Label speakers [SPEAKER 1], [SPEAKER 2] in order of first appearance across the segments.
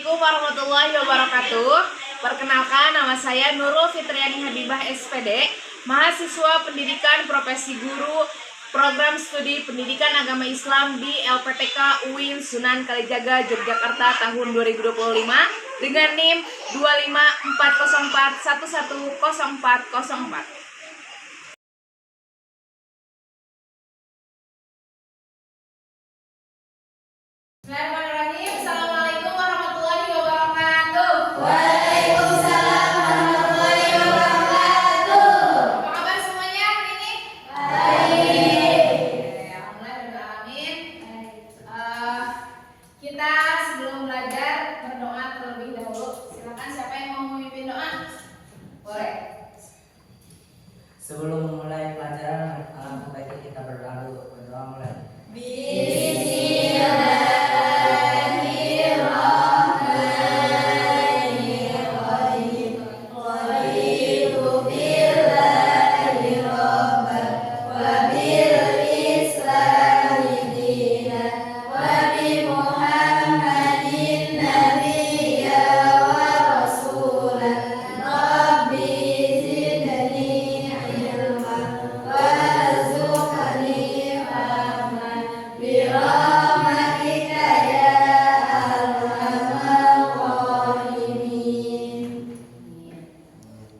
[SPEAKER 1] Assalamualaikum warahmatullahi wabarakatuh. Perkenalkan, nama saya Nurul Fitriani Habibah SPD, mahasiswa pendidikan profesi guru program studi pendidikan agama Islam di LPTK UIN Sunan Kalijaga Yogyakarta tahun 2025 dengan NIM 25404110404. Bismillahirrahmanirrahim. Assalamualaikum warahmatullahi wabarakatuh.
[SPEAKER 2] Waalaikumsalam warahmatullahi wabarakatuh.
[SPEAKER 1] Apa kabar semuanya hari ini?
[SPEAKER 2] Baik.
[SPEAKER 1] Alhamdulillah. Kita sebelum belajar berdoa terlebih dahulu. Silakan siapa yang mau memimpin doa? Boleh.
[SPEAKER 3] Sebelum memulai pelajaran, alangkah baiknya kita berdoa dulu. Berdoa mulai.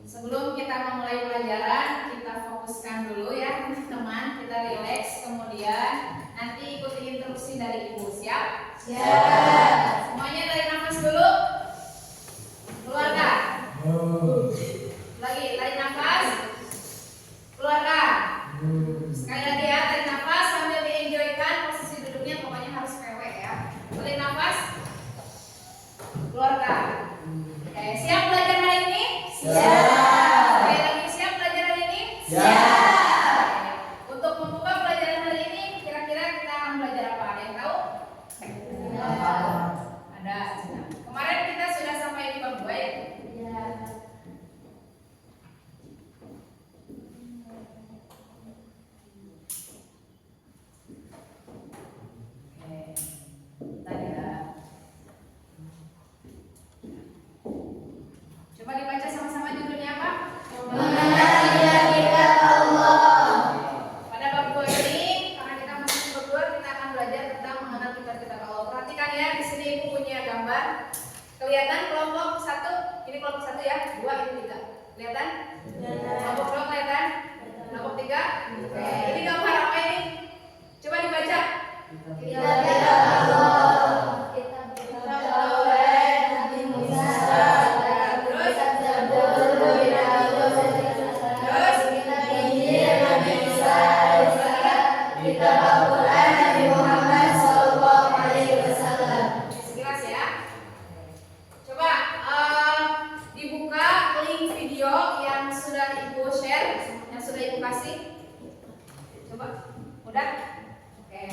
[SPEAKER 1] Sebelum kita memulai pelajaran, kita fokuskan dulu ya teman-teman. Kita rileks, kemudian nanti ikuti instruksi dari ibu. Siap?
[SPEAKER 2] Siap.
[SPEAKER 1] Semuanya dari nafas dulu. Keluarkan. Lagi, tarik nafas. Keluarkan. Sekali lagi ya, tarik nafas sambil di-enjoykan posisi duduknya, pokoknya harus pewek ya. Tarik nafas. Keluarkan. Oke, siap belajar hari ini?
[SPEAKER 2] Siap.
[SPEAKER 1] Sekali lagi, siap belajar hari ini?
[SPEAKER 2] Siap.
[SPEAKER 1] Untuk membuka pelajaran hari ini, kira-kira kita akan belajar apa? Ada yang tahu? Ada. Kemarin kita sudah sampai di bab 2 ya? Oke. Bentar ya. Coba dibaca sama-sama judulnya apa?
[SPEAKER 2] Mengenali hakikat Allah.
[SPEAKER 1] Pada bab 2 ini, karena kita masih di bab 2, kita akan belajar tentang mengenal kitab-kitab Allah. Perhatikan ya, di sini ibu punya gambar. Kelihatan kelompok 1, ini kelompok 1 ya, 2 ini 3. Kelihatan? Kelompok 2 kelihatan? Kelompok 3? Oke, ini gambar apa ini? Coba dibaca.
[SPEAKER 2] Hakikat Allah. Kitab Taurat, Nabi Musa,
[SPEAKER 1] Terus?
[SPEAKER 2] Zabur,
[SPEAKER 1] Terus?
[SPEAKER 2] Kitab Injil, Nabi Isa, Kitab Al-Quran, Nabi Muhammad SAW.
[SPEAKER 1] Sekilas ya. Coba dibuka link video yang sudah ibu share, yang sudah ibu kasih. Coba, udah? Oke.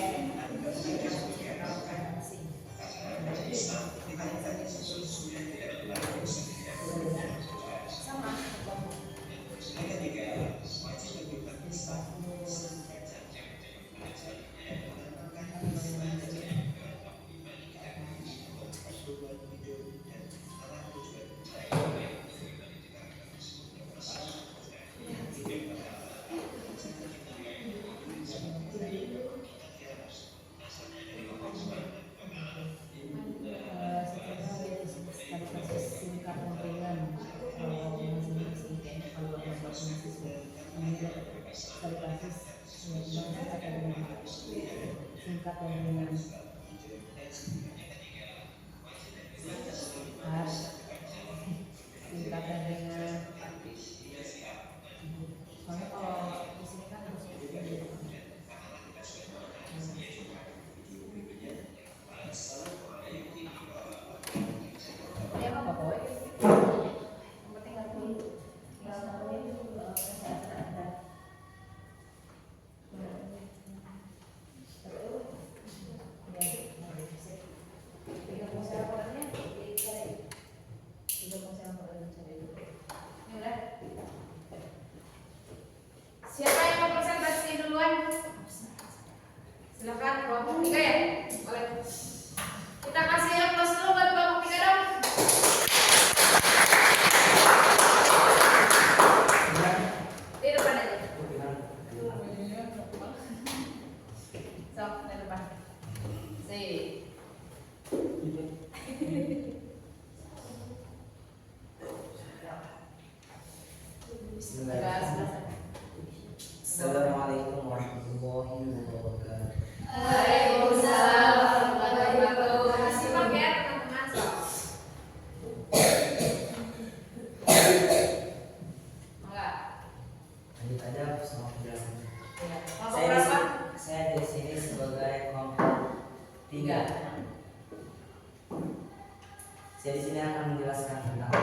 [SPEAKER 3] Saya di sini akan menjelaskan tentang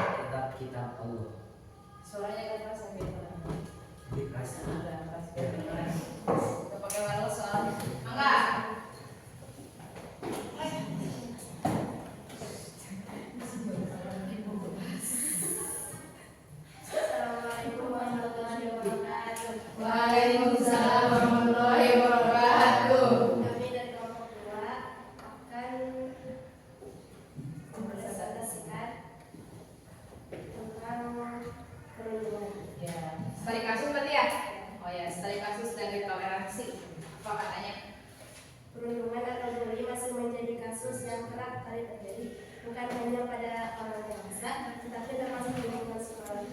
[SPEAKER 3] kitab Allah.
[SPEAKER 1] Suaranya gak keras sampai
[SPEAKER 3] Lebih keras.
[SPEAKER 1] Udah keras. Udah pakai wireless soalnya. Enggak.
[SPEAKER 2] Assalamualaikum warahmatullahi wabarakatuh.
[SPEAKER 1] Waalaikumsalam warahmatullahi wabarakatuh.
[SPEAKER 2] Kami dari kelompok 2 akan mempresentasikan tentang perlindungan.
[SPEAKER 1] Ya, studi kasus berarti ya? Oh ya, studi kasus dan toleransi. Apa katanya?
[SPEAKER 2] Perundungan atau bully masih menjadi kasus yang kerap kali terjadi, bukan hanya pada orang dewasa, tetapi termasuk di lingkungan sekolah.
[SPEAKER 1] Nah,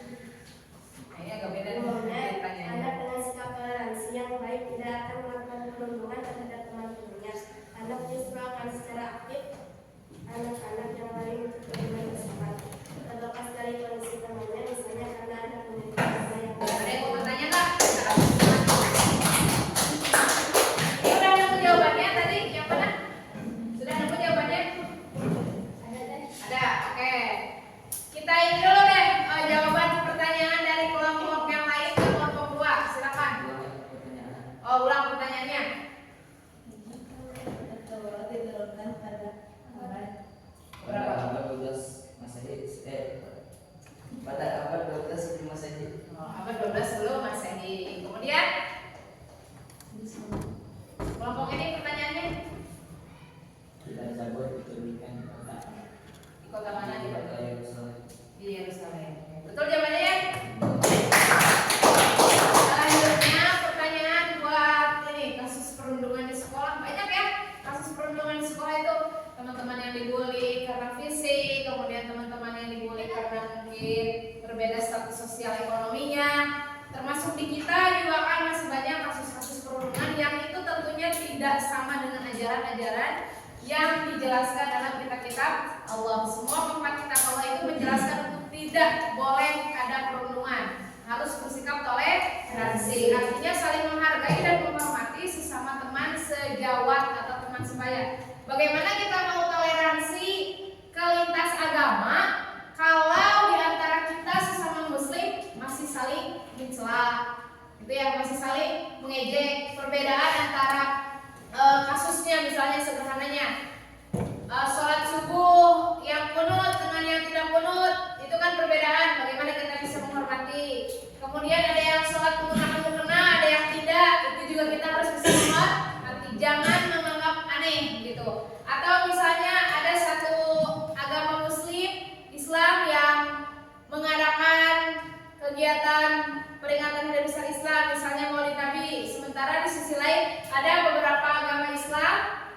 [SPEAKER 1] ini agak beda nih
[SPEAKER 2] Umumnya,
[SPEAKER 1] ceritanya.
[SPEAKER 2] anak dengan sikap toleransi yang baik tidak akan melakukan perundungan terhadap teman-temannya. Anak justru akan secara aktif anak-anak yang lain untuk bermain bersama. Terlepas dari kondisi temannya, misalnya karena anak memiliki masalah yang
[SPEAKER 1] Ada yang mau bertanya nggak? Ini udah nemu jawabannya tadi? Yang mana? Sudah nemu jawabannya?
[SPEAKER 2] ada deh.
[SPEAKER 1] Ada, oke. Kita ini dulu deh jawaban pertanyaan dari kelompok yang lain ke kelompok 2. Silakan. Oh, ulang pertanyaannya.
[SPEAKER 2] Diturunkan pada
[SPEAKER 3] Pada abad 12 Masehi, pada abad 12 sebelum Masehi.
[SPEAKER 1] Oh, abad 12 sebelum Masehi. Kemudian kelompok ini pertanyaannya
[SPEAKER 3] Kitab Zabur diturunkan di kota
[SPEAKER 1] di kota mana di
[SPEAKER 3] kota Yerusalem.
[SPEAKER 1] Di Yerusalem. Betul jawabannya ya? Selanjutnya pertanyaan buat ini kasus perundungan di sekolah. Banyak ya kasus perundungan di sekolah itu. Teman-teman yang dibully karena fisik, kemudian teman-teman yang dibully karena mungkin berbeda status sosial ekonominya. Termasuk di kita juga kan masih banyak kasus-kasus perundungan yang itu tentunya tidak sama dengan ajaran-ajaran yang dijelaskan dalam kitab-kitab Allah. Semua empat kitab Allah itu menjelaskan untuk tidak boleh ada perundungan, harus bersikap toleransi. Artinya saling menghargai dan menghormati sesama teman sejawat atau teman sebaya. Bagaimana kita mau toleransi ke lintas agama kalau di antara kita sesama muslim masih saling mencela, gitu ya, masih saling mengejek. Perbedaan antara kasusnya misalnya sederhananya sholat subuh yang kunut dengan yang tidak kunut, itu kan perbedaan. Bagaimana kita bisa menghormati. Kemudian ada yang sholat menggunakan mukena, ada yang tidak, itu juga kita harus bisa menghormati. Jangan menganggap aneh gitu. Atau misalnya ada satu agama muslim Islam yang mengadakan kegiatan peringatan hari besar Islam, misalnya Maulid Nabi. Sementara di sisi lain ada beberapa agama Islam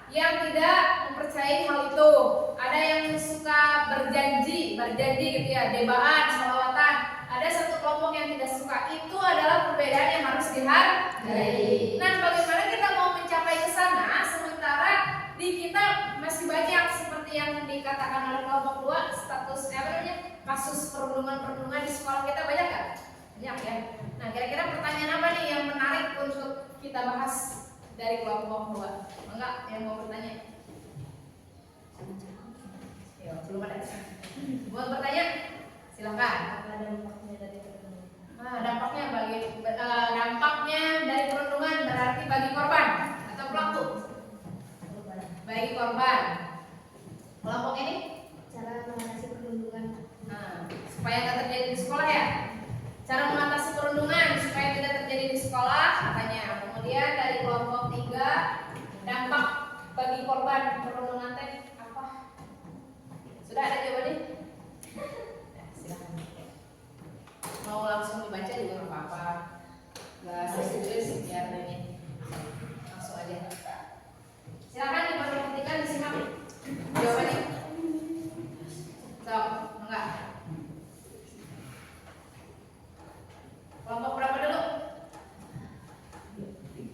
[SPEAKER 1] yang tidak mempercayai hal itu. Ada yang suka berjanji gitu ya, debaan, sholawatan. Ada satu kelompok yang tidak suka. Itu adalah perbedaan yang harus dihargai. Nah, bagaimana kita mau mencapai ke sana sementara di kita masih banyak seperti yang dikatakan oleh kelompok 2 status kasus perundungan di sekolah kita banyak nggak? Banyak ya. Nah, kira-kira pertanyaan apa nih yang menarik untuk kita bahas dari kelompok 2? Enggak, yang mau bertanya? Ya, belum ada. Mau bertanya? Silakan.
[SPEAKER 2] Apa dampaknya dari perundungan?
[SPEAKER 1] Nah, dampaknya dari perundungan berarti bagi korban atau pelaku? Bagi korban. Kelompok ini?
[SPEAKER 2] Cara mengatasi perundungan.
[SPEAKER 1] Nah, supaya tidak terjadi di sekolah ya. Cara mengatasi perundungan supaya tidak terjadi di sekolah katanya. Kemudian dari kelompok 3, dampak bagi korban perundungan teh apa? Sudah ada jawabannya? Ya, silakan. Mau langsung dibaca juga nggak apa-apa. Bahasa Inggris biar ini langsung aja. Silakan diperhatikan, disimak jawabannya. Enggak. Kelompok berapa dulu?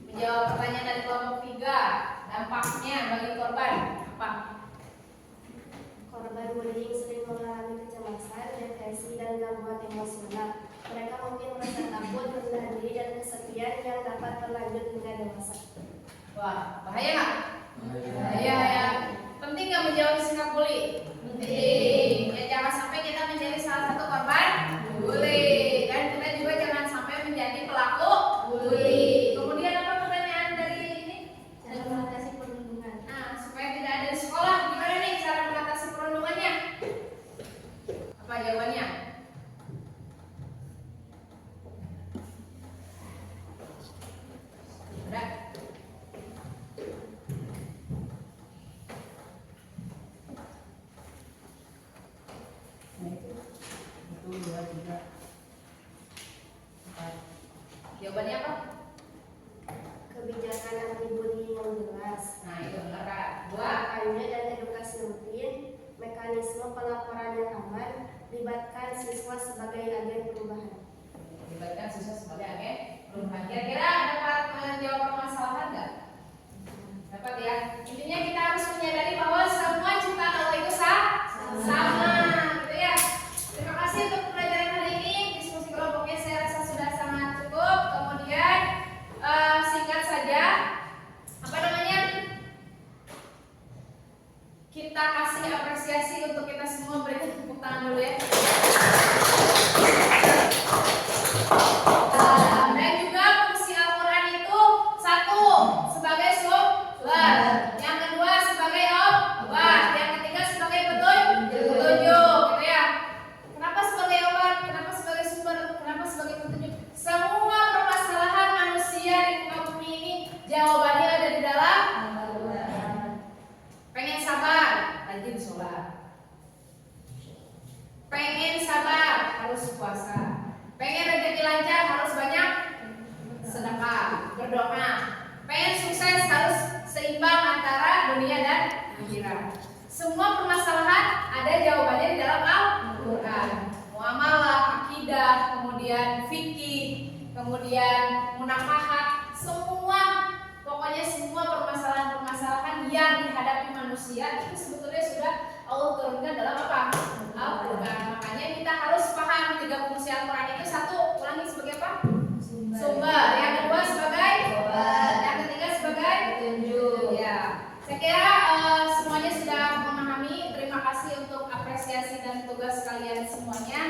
[SPEAKER 1] Menjawab pertanyaan dari kelompok 3. Dampaknya bagi korban apa?
[SPEAKER 2] Korban bullying sering mengalami kecemasan, depresi, dan gangguan emosional. Mereka mungkin merasa takut, rendah diri, dan kesepian yang dapat berlanjut hingga dewasa.
[SPEAKER 1] Wah, bahaya nggak? Bahaya ya. Penting nggak menjauhi sikap bully? Penting. Ya, jawabannya? Ada?
[SPEAKER 3] Itu 2, 3, 4.
[SPEAKER 1] Jawabannya apa?
[SPEAKER 2] Kebijakan anti-bullying yang jelas.
[SPEAKER 1] Nah, itu benar Kak. 2.
[SPEAKER 2] Kampanye dan edukasi rutin, mekanisme pelaporan yang aman, libatkan siswa sebagai agen perubahan.
[SPEAKER 1] Libatkan siswa sebagai agen perubahan. Kira-kira dapat menjawab permasalahan nggak? Dapat ya. Intinya kita harus menyadari bahwa semua ciptaan Allah itu sama, gitu ya. Terima kasih untuk pembelajaran hari ini. Diskusi kelompoknya saya rasa sudah sangat cukup. Kemudian singkat saja, apa namanya? Kita kasih apresiasi untuk kita semua, berikan tepuk tangan dulu ya. Dan juga fungsi Al-Quran itu 1 sebagai sumber, yang kedua sebagai obat, yang ketiga sebagai petunjuk, gitu ya. Kenapa sebagai obat? Kenapa sebagai sumber? Kenapa sebagai petunjuk? Semua permasalahan manusia di muka bumi ini jawabannya ada di dalam Al-Quran. Pengen sabar, rajin sholat. Pengen sabar, harus puasa. Pengen rezeki lancar, harus banyak sedekah, berdoa. Pengen sukses, harus seimbang antara dunia dan akhirat. Semua permasalahan ada jawabannya di dalam Al-Quran. Muamalah, akidah, kemudian fikih, kemudian munakahat, pokoknya semua permasalahan-permasalahan yang dihadapi manusia itu sebetulnya sudah Allah turunkan dalam apa? Al-Quran. Makanya kita harus paham 3 fungsi Al-Quran itu. 1, ulangi sebagai apa? Sumber. Yang kedua sebagai obat. Yang ketiga sebagai petunjuk. Ya, saya kira semuanya sudah memahami. Terima kasih untuk apresiasi dan tugas kalian semuanya.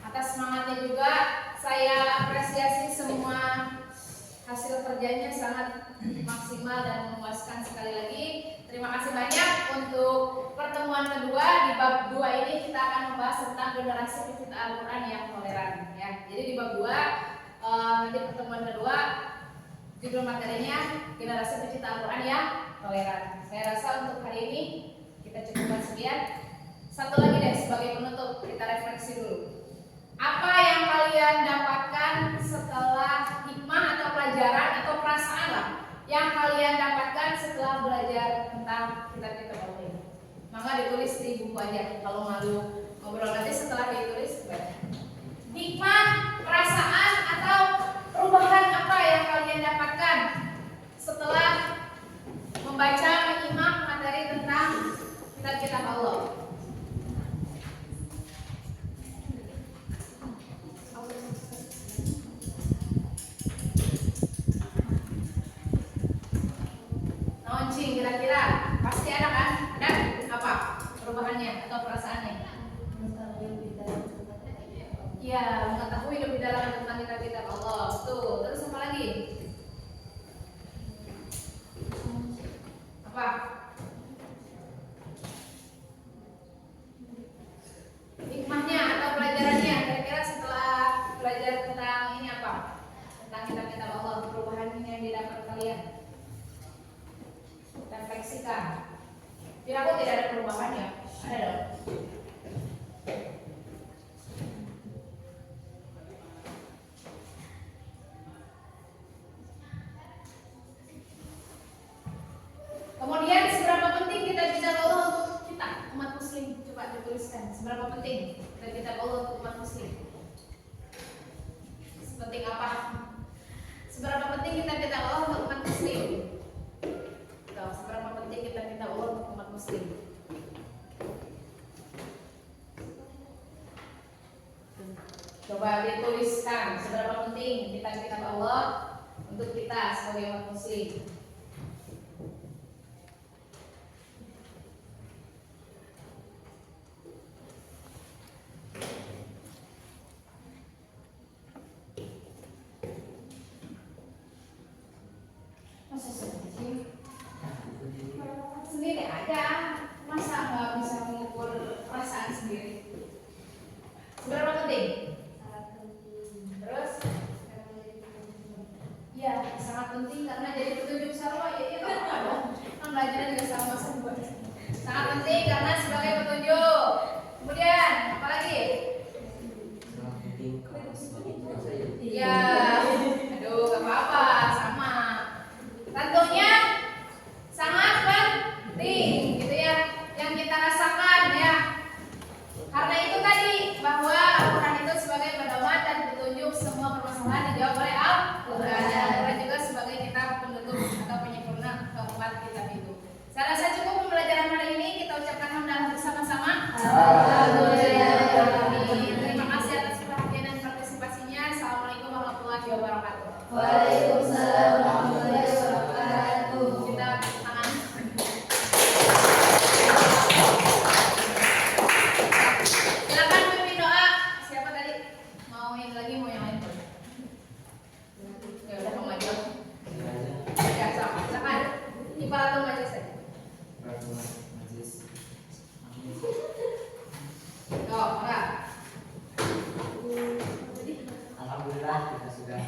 [SPEAKER 1] Atas semangatnya juga saya apresiasi semua. Hasil kerjanya sangat maksimal dan memuaskan. Sekali lagi terima kasih banyak. Untuk pertemuan kedua di bab 2 ini kita akan membahas tentang generasi pecinta Al-Quran yang toleran ya. Jadi di bab 2 nanti pertemuan kedua judul materinya generasi pecinta Al-Quran yang toleran. Saya rasa untuk hari ini kita cukupkan sekian. Satu lagi deh sebagai penutup, kita refleksi dulu. Apa yang kalian dapatkan setelah hikmah atau pelajaran atau perasaan lah yang kalian dapatkan setelah belajar tentang kitab-kitab Allah ini? Maka ditulis di buku aja. Kalau malu ngobrol nanti setelah ditulis baca. Hikmah, perasaan atau perubahan apa yang kalian dapatkan setelah membaca, menyimak materi tentang kitab-kitab Allah? Launching kira-kira pasti ada kan? Ada apa perubahannya atau perasaannya? Ya, mengetahui lebih dalam tentang kitab-kitab Allah. Tuh, terus apa lagi? Apa? Hikmahnya atau pelajarannya kira-kira setelah belajar tentang ini apa? Tentang kitab-kitab Allah, perubahan yang didapat kalian. Refleksikan. Kira aku tidak ada perubahan ya? Ada dong. Kemudian seberapa penting kitab-kitab Allah untuk kita umat muslim? Coba dituliskan. Seberapa penting kitab-kitab Allah untuk umat muslim? Sepenting apa? Seberapa penting kitab-kitab Allah untuk umat muslim? Seberapa penting kitab-kitab Allah untuk umat muslim? Coba dituliskan seberapa penting kitab-kitab Allah untuk kita sebagai umat muslim. Masa sedih? Sendiri aja, masa nggak bisa mengukur perasaan sendiri? petunjuk, semua permasalahan dijawab oleh Al-Quran. Dan Al-Quran juga sebagai kitab penutup atau penyempurna keempat kitab itu. Saya rasa cukup pembelajaran hari ini. Kita ucapkan hamdalah bersama-sama. Terima kasih atas perhatian dan partisipasinya. Assalamualaikum warahmatullahi wabarakatuh.
[SPEAKER 4] Waalaikumsalam warahmatullahi wabarakatuh.
[SPEAKER 1] Kita tangan. Silakan pimpin doa. Siapa tadi? Mau yang lagi, mau yang lain? Ya udah, kamu aja. Ya sama. Silakan. Kifaratul majlis saja. Oh, enggak.
[SPEAKER 3] Alhamdulillah kita sudah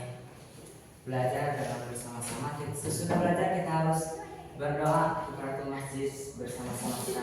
[SPEAKER 3] belajar dan bersama-sama. Sesudah belajar kita harus berdoa kepada masjid bersama-sama kita.